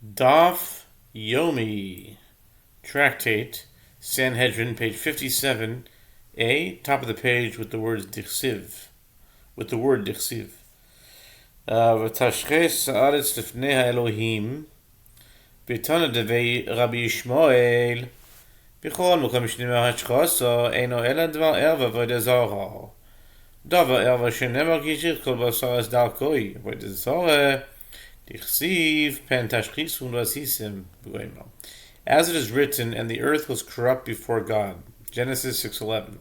Daf Yomi, Tractate, Sanhedrin, page 57a, top of the page with the words Dichsiv, with the word Dichsiv. V'tashches haaretz lifnei ha'Elohim, b'tana devei Rabbi Yishmael, b'chol mekom shnimah ha'shchasa, eino ela dvar erva v'odeh zara. Davar erva shenemar kishich kol basar es darkoi, v'odeh zara, Dichsiv pen tashchisun v'asisim b'goyma. As it is written, and the earth was corrupt before God. Genesis 6:11.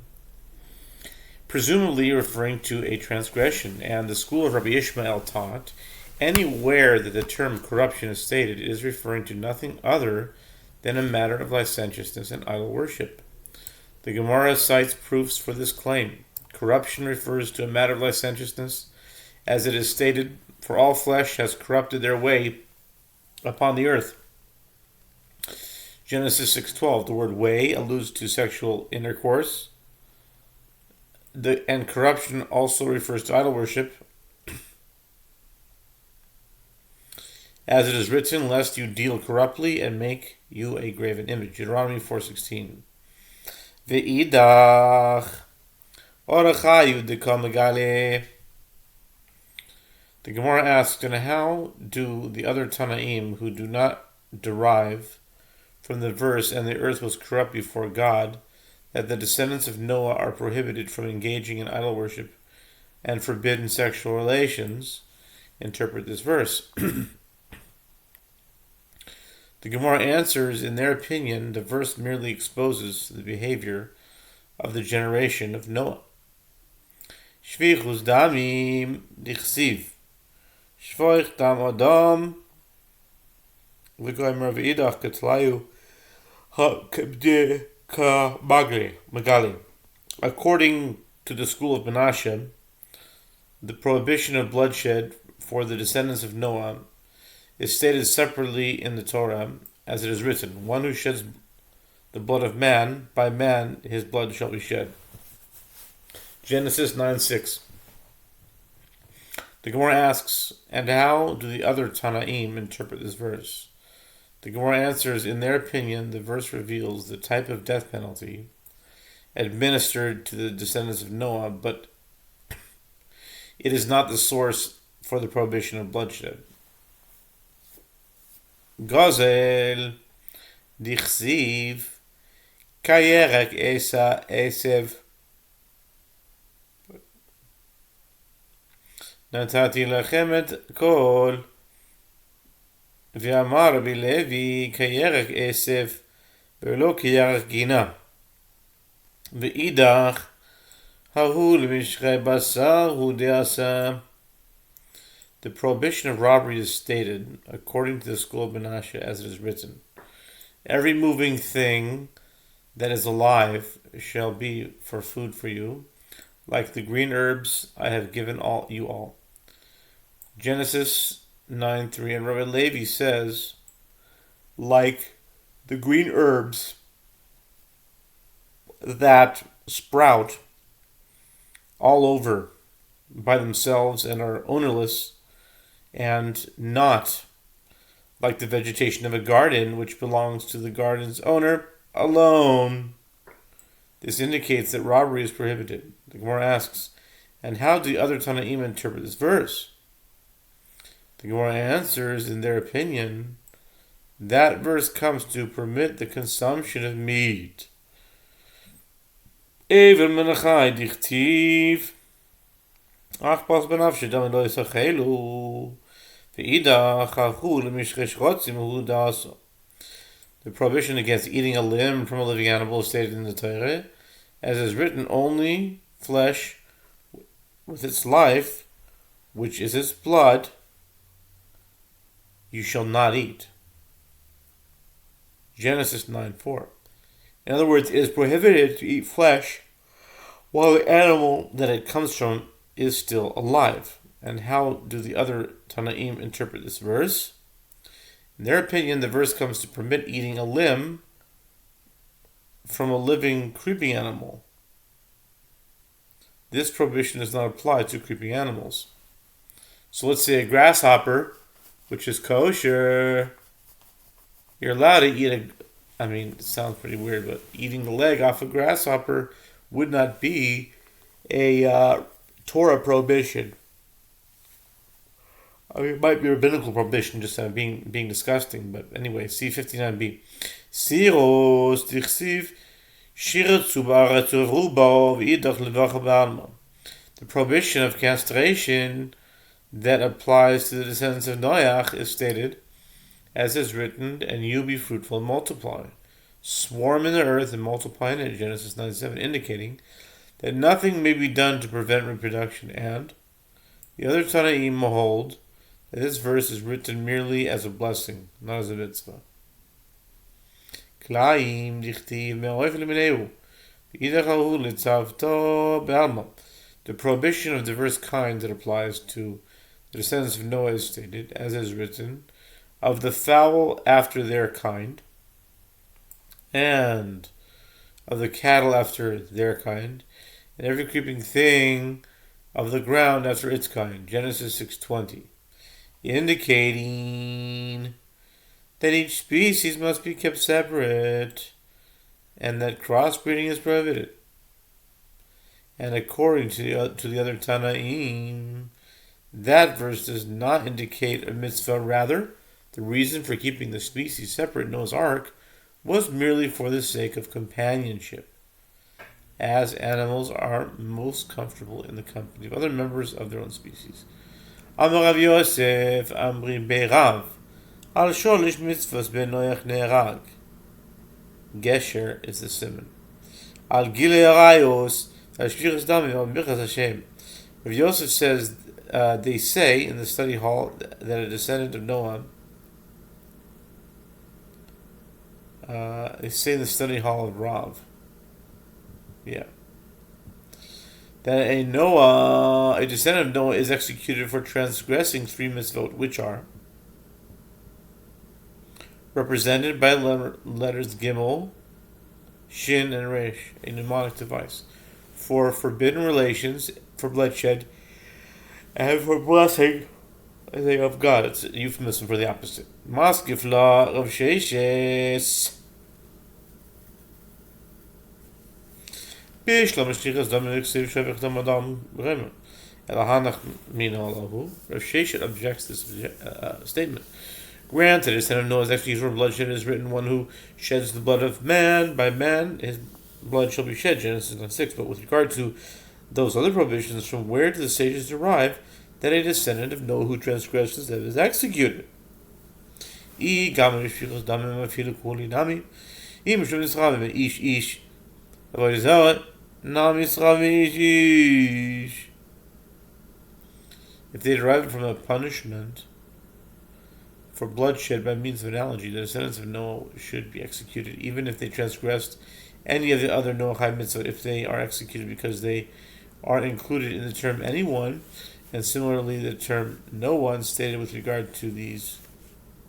Presumably referring to a transgression, and the school of Rabbi Ishmael taught, anywhere that the term corruption is stated, it is referring to nothing other than a matter of licentiousness and idol worship. The Gemara cites proofs for this claim. Corruption refers to a matter of licentiousness, as it is stated, for all flesh has corrupted their way upon the earth. Genesis 6:12. The word way alludes to sexual intercourse. And corruption also refers to idol worship. As it is written, lest you deal corruptly and make you a graven image. Deuteronomy 4:16. Ve'idach orachayu dekam megale. The Gemara asks, and how do the other Tanaim who do not derive from the verse, and the earth was corrupt before God, that the descendants of Noah are prohibited from engaging in idol worship and forbidden sexual relations, interpret this verse? The Gemara answers, in their opinion, the verse merely exposes the behavior of the generation of Noah. Shvichus damim dichsiv. Shvoich dam adam v'goymer v'idach ketlayu ha'kebde ka magali. According to the school of Menashe, the prohibition of bloodshed for the descendants of Noah is stated separately in the Torah, as it is written, one who sheds the blood of man, by man his blood shall be shed. Genesis 9:6. The Gemara asks, and how do the other Tanaim interpret this verse? The Gemara answers, in their opinion, the verse reveals the type of death penalty administered to the descendants of Noah, but it is not the source for the prohibition of bloodshed. Gazel dichsiv kayerek esa esev נתתי לכם את כל ואמר רבי לוי כירק עשב ולא כירק גינה ואידך ההוא למשחי בשר הוא דעשה. The prohibition of robbery is stated according to the school of Menashe, as it is written, every moving thing that is alive shall be for food for you, like the green herbs I have given you all. Genesis 9:3, and Rabbi Levi says, like the green herbs that sprout all over by themselves and are ownerless, and not like the vegetation of a garden which belongs to the garden's owner alone. This indicates that robbery is prohibited. The Gemara asks, and how do the other Tanaim interpret this verse? The Gemara answers, in their opinion, that verse comes to permit the consumption of meat. Even menachai dichtiv, ach pas benafshe dam lo yisachelu, ve'idach achu lemishchesh chotzim hu da'asa. The prohibition against eating a limb from a living animal is stated in the Torah, as is written, only flesh with its life, which is its blood, you shall not eat. Genesis 9:4. In other words, it is prohibited to eat flesh while the animal that it comes from is still alive. And how do the other Tanaim interpret this verse? In their opinion, the verse comes to permit eating a limb from a living, creeping animal. This prohibition does not apply to creeping animals. So let's say a grasshopper, which is kosher, You're allowed to eat it sounds pretty weird, but eating the leg off a grasshopper would not be a Torah prohibition. It might be a rabbinical prohibition, just being disgusting. But anyway, C59b. Siros tichsiv shiratzu ba'aretzu v'rubo v'idach levacha ba'alma. The prohibition of castration that applies to the descendants of Noach is stated, as is written, and you be fruitful and multiply. Swarm in the earth and multiply in it, Genesis 9:7, indicating that nothing may be done to prevent reproduction. And the other Tanaim hold that this verse is written merely as a blessing, not as a mitzvah. The prohibition of diverse kinds that applies to the descendants of Noah is stated, as is written, of the fowl after their kind, and of the cattle after their kind, and every creeping thing of the ground after its kind, Genesis 6:20, indicating that each species must be kept separate, and that crossbreeding is prohibited. And according to the other Tanaim, that verse does not indicate a mitzvah. Rather, the reason for keeping the species separate in Noah's Ark was merely for the sake of companionship, as animals are most comfortable in the company of other members of their own species. Amar Rav Yosef Amri Beirav Al Sholish Mitzvahs Ben Noach Ne'erag. Gesher is the simon. Al Gilei Arayos Al Shlichus Damim Al Birchas Hashem. Rav Yosef says they say in the study hall that a descendant of Noah. They say in the study hall of Rav. Yeah. That a descendant of Noah is executed for transgressing 3 mitzvot, which are represented by letters Gimel, Shin, and Resh, a mnemonic device, for forbidden relations, for bloodshed, and for blessing of God. It's a euphemism for the opposite. Maskifla of Sheishes. Bishlam Shlichas Dominic Siv Shevich Damadam Bremer. Elahanach Min Allahu. Rav Sheshet objects this statement. Granted, a descendant of Noah is executed for bloodshed is written, one who sheds the blood of man, by man his blood shall be shed, Genesis 9:6. But with regard to those other prohibitions, from where do the sages derive that a descendant of Noah who transgresses them is executed? If they derive it from a punishment for bloodshed by means of analogy, the descendants of Noah should be executed, even if they transgressed any of the other Noahide mitzvot, if they are executed because they are included in the term anyone, and similarly the term no one stated with regard to these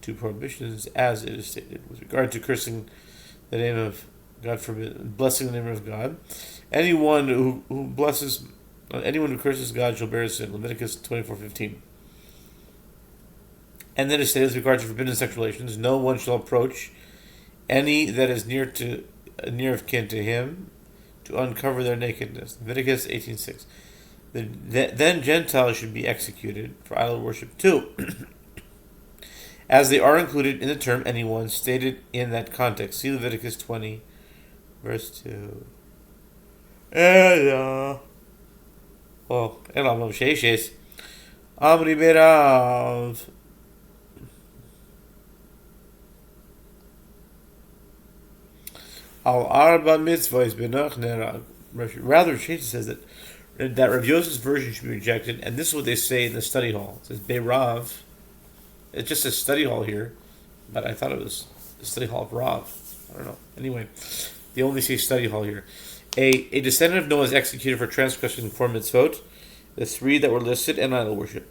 2 prohibitions, as it is stated with regard to cursing the name of God forbid, blessing the name of God. Anyone who curses God shall bear his sin. Leviticus 24:15. And then it states with regard to forbidden sexual relations, no one shall approach any that is near of kin to him to uncover their nakedness. Leviticus 18:6. Then Gentiles should be executed for idol worship too, as they are included in the term anyone stated in that context. See Leviticus 20, verse 2. Elam Sheishes Amri Berav. Al Arba Mitzvahs Benoach Nerag. Rather, Sheshes says that Rav Yosef's version should be rejected, and this is what they say in the study hall. It says Beirav. It just says study hall here, but I thought it was the study hall of Rav. I don't know. Anyway, they only say study hall here. A descendant of Noah is executed for transgressing 4 mitzvot, the 3 that were listed, and idol worship.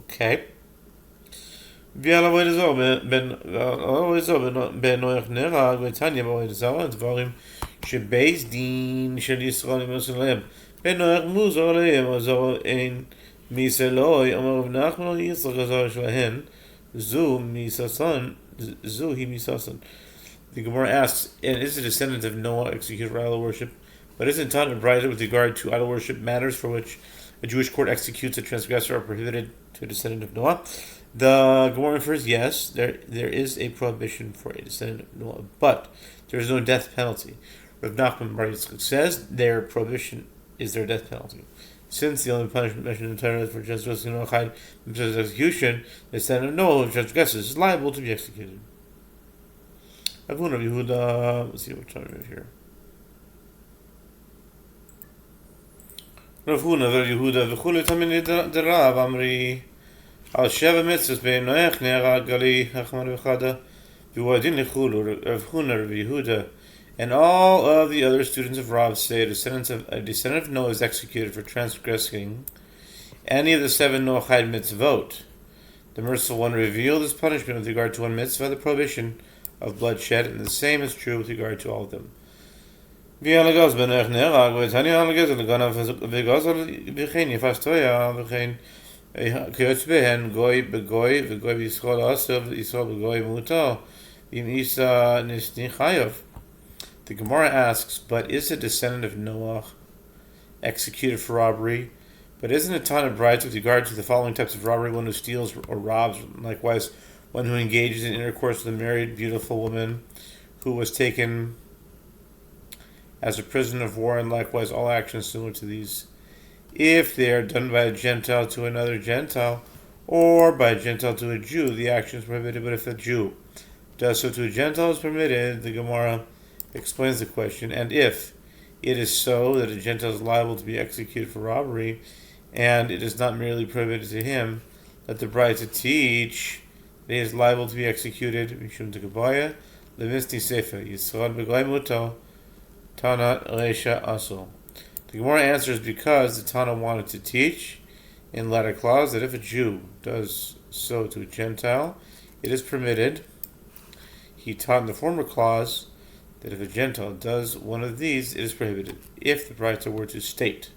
Okay. שבייס דין של ישראל ירושלים בנוח מוזר עליהם עזור אין מיסלוי אמר רב נחמן יצחק עזור שלהן Zu misason, zu hi misason. The Gemara asks, and is a descendant of Noah executed for idol worship, but isn't taught in Bride with regard to idol worship matters for which a Jewish court executes a transgressor or prohibited to a descendant of Noah? The Gemara infers, yes, there is a prohibition for a descendant of Noah, but there is no death penalty. Rav Nachman Bar Yitzchak says their prohibition is their death penalty. Since the only punishment mentioned in the Torah is for transgressing Noachide and execution, the descendant of Noah who transgresses is liable to be executed. Rav Yehuda, let's see what time we have here. Rav Yehuda, v'chule tamin derav amri al sheva mitzvahs bein noach ne'era gali hachman v'chada v'uadin lichulu. Rav Yehuda and all of the other students of Rav say a descendant of Noah is executed for transgressing any of the 7 Noachide mitzvot. The merciful one revealed his punishment with regard to one mitzvah, the prohibition of bloodshed, and the same is true with regard to all of them. The Gemara asks, but is a descendant of Noah executed for robbery? But isn't it taught in brides with regard to the following types of robbery: one who steals or robs, likewise one who engages in intercourse with a married, beautiful woman who was taken as a prisoner of war, and likewise all actions similar to these, if they are done by a Gentile to another Gentile, or by a Gentile to a Jew, the action is prohibited. But if a Jew does so to a Gentile, is permitted. The Gemara explains the question, and if it is so that a Gentile is liable to be executed for robbery, and it is not merely prohibited to him, let the bride to teach that he is liable to be executed. Mishum tekabaya levisti sefer yisrod begoy muto tana reisha aso. The Gemara answers because the Tana wanted to teach in latter clause that if a Jew does so to a Gentile, it is permitted. He taught in the former clause that if a Gentile does one of these, it is prohibited. If the Braita were to state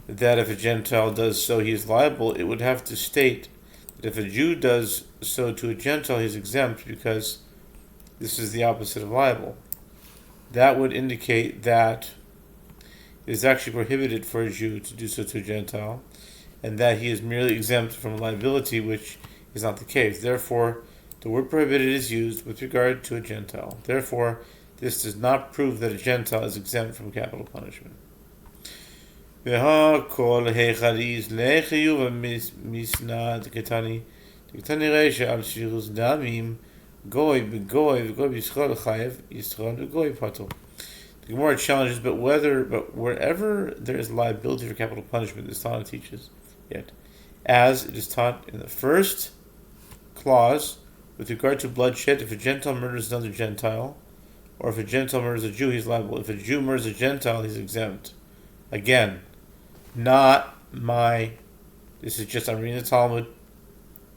that if a Gentile does so, he is liable, it would have to state that if a Jew does so to a Gentile, he is exempt, because this is the opposite of liable. That would indicate that it is actually prohibited for a Jew to do so to a Gentile, and that he is merely exempt from liability, which is not the case. Therefore, the word prohibited is used with regard to a Gentile. Therefore, this does not prove that a Gentile is exempt from capital punishment. If the Gemara challenges, but wherever there is liability for capital punishment, this Tana teaches yet, as it is taught in the first clause with regard to bloodshed. If a Gentile murders another Gentile, or if a Gentile murders a Jew, he's liable. If a Jew murders a Gentile, he's exempt. Again, not my. This is just, I'm reading the Talmud.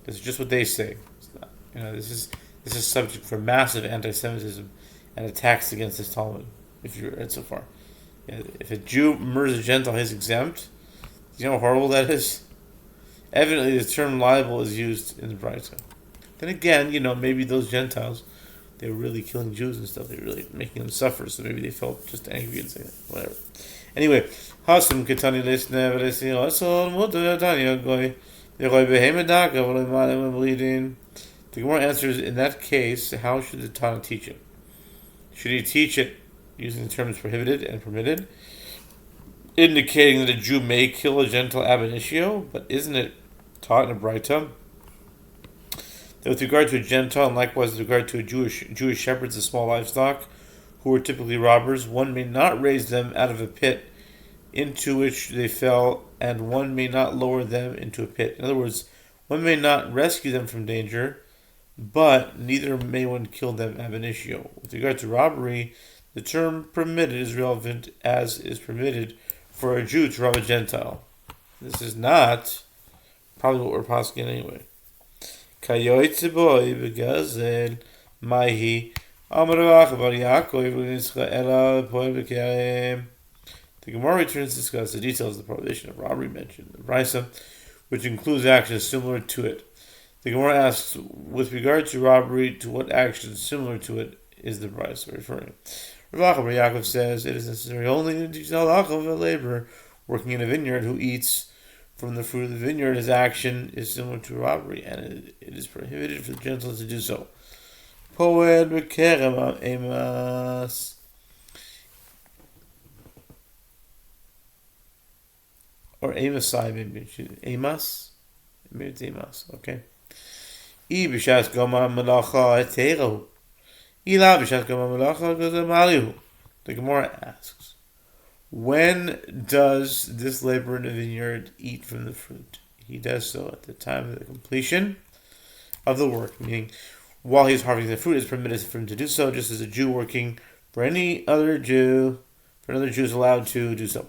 This is just what they say. It's not, this is subject for massive anti-Semitism and attacks against this Talmud. If you're read so far, if a Jew murders a Gentile, he's exempt. You know how horrible that is. Evidently, the term liable is used in the Braita. Then again, maybe those Gentiles, they were really killing Jews and stuff. They were really making them suffer, so maybe they felt just angry and saying whatever. Anyway, Hasam Ketani Lisne the Gemara answers, in that case, how should the Tana teach it? Should he teach it using the terms prohibited and permitted, indicating that a Jew may kill a Gentile ab initio, but isn't it taught in a Braita that with regard to a Gentile, and likewise with regard to a Jewish shepherds of small livestock, who were typically robbers, one may not raise them out of a pit into which they fell, and one may not lower them into a pit. In other words, one may not rescue them from danger, but neither may one kill them ab initio. With regard to robbery, the term permitted is relevant as is permitted for a Jew to rob a Gentile. This is not probably what we're posting anyway. Kayoitze boy begazel mahi amar bar Yaakov v'Yisrael poel b'kerem. The Gemara returns to discuss the details of the prohibition of robbery mentioned in the Brisa, which includes actions similar to it. The Gemara asks, with regard to robbery, to what action similar to it is the Brisa referring? Rav Yaakov says it is necessary only to teach the halacha of a laborer working in a vineyard who eats from the fruit of the vineyard. His action is similar to robbery, and it is prohibited for the Gentiles to do so. Poed bekerem emas. Or emasai, maybe. Emas? Maybe it's emas, okay. I b'shas goma melacha eterehu. I la b'shas goma melacha gozeh malihu. The Gemara asks, when does this laborer in the vineyard eat from the fruit? He does so at the time of the completion of the work, meaning while he's harvesting the fruit, it's permitted for him to do so, just as a Jew working for any other Jew, for another Jew is allowed to do so.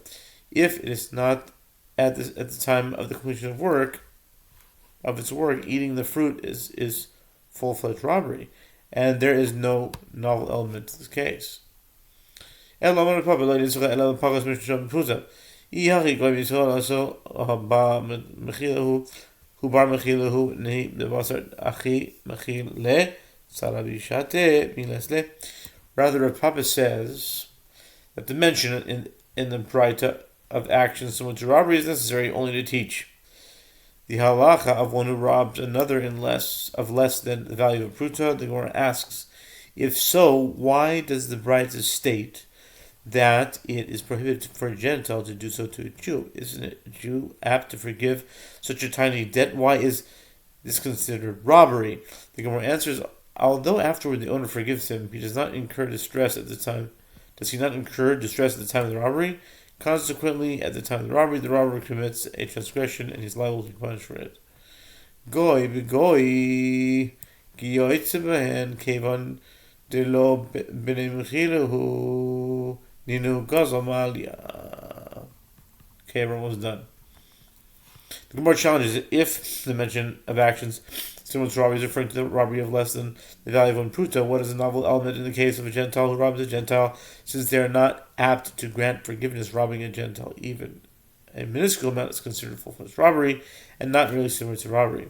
If it is not at the time of the completion of its work, eating the fruit is full-fledged robbery, and there is no novel element to this case. The Gemara challenges Rather, Rav Papa says that the mention in the Braita of actions similar to robbery is necessary only to teach the halacha of one who robs another in less than the value of a pruta. The Gemara asks, if so, why does the Braita state that it is prohibited for a Gentile to do so to a Jew? Isn't a Jew apt to forgive such a tiny debt? Why is this considered robbery? The Gemara answers, although afterward the owner forgives him, he does not incur distress at the time. Does he not incur distress at the time of the robbery? Consequently, at the time of the robber commits a transgression and he is liable to be punished for it. Goy b'goy giyoytze behen kevan delo b'nei mechilahu ninu gazal malia. Okay, we're almost done. The Gemara challenges if the mention of actions similar to robbery is referring to the robbery of less than the value of one pruta, what is a novel element in the case of a Gentile who robs a Gentile, since they are not apt to grant forgiveness? Robbing a Gentile, even a minuscule amount, is considered full-fledged robbery and not really similar to robbery.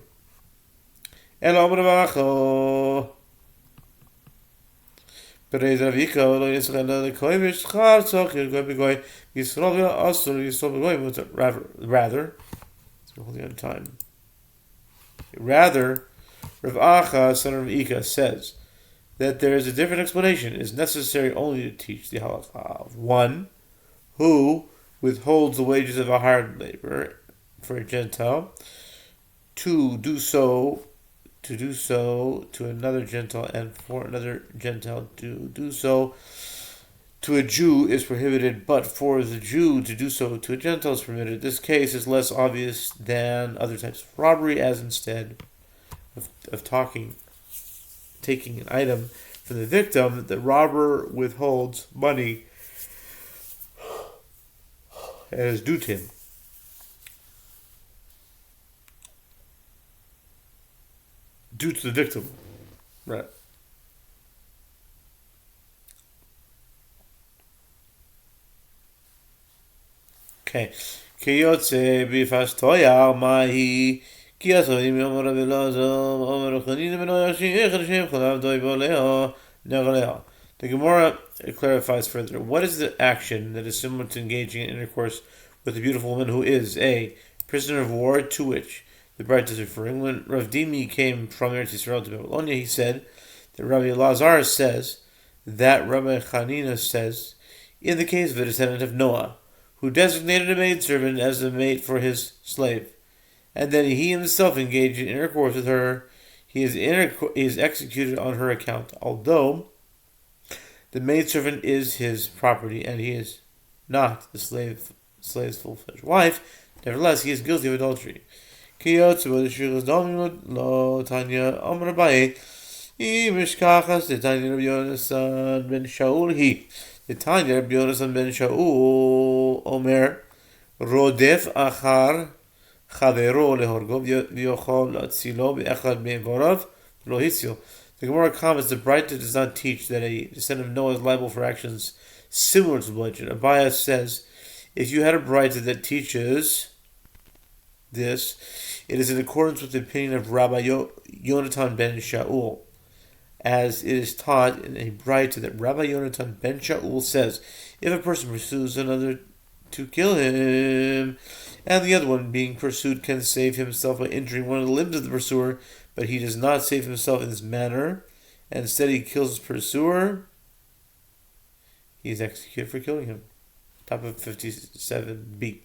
Rather, Rav Acha, son of Ika, says that there is a different explanation. It is necessary only to teach the halacha of one who withholds the wages of a hired laborer for a Gentile to do so to another Gentile, and for another Gentile to do so to a Jew is prohibited, but for the Jew to do so to a Gentile is permitted. This case is less obvious than other types of robbery, as instead of taking an item from the victim, the robber withholds money as due to him. Due to the victim. Right. Okay. Kiyotze bifastoya mahi kiyasoim yom rabilazom omer chanin ben oyashim echadshim chalav doi boleo negaleha. The Gemara clarifies further. What is the action that is similar to engaging in intercourse with a beautiful woman who is a prisoner of war, to which the Braita is referring? When Rav Dimi came from Eretz Yisrael to Babylonia, he said that Rabbi Elazar says that Rabbi Chanina says, in the case of a descendant of Noah, who designated a maidservant as a mate for his slave, and then he himself engaged in intercourse with her, he is executed on her account, although the maidservant is his property and he is not the slave's full-fledged wife. Nevertheless, he is guilty of adultery. The Tanya Rabbi Yonasan ben Shaul Omer Rodef Achar Chavero Lehorgo V'yochol Atzilo Be'echad Me'vorav Lo Hitzil. The Gemara comments that Braita does not teach that a descendant of Noah is liable for actions similar to bloodshed. Abayas says, if you had a Braita that teaches this, It is in accordance with the opinion of Rabbi Yonatan ben Shaul, as it is taught in a Braita that Rabbi Yonatan ben Shaul says, if a person pursues another to kill him, and the other one being pursued can save himself by injuring one of the limbs of the pursuer, but he does not save himself in this manner, and instead he kills his pursuer, he is executed for killing him. Top of 57b.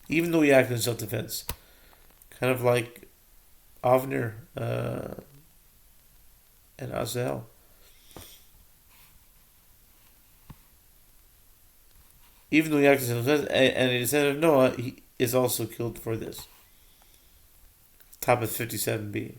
Even though he acted in self-defense. Kind of like Avner and Azael. Even though he acted in self-defense, and a descendant of Noah, he is also killed for this. Top of 57b.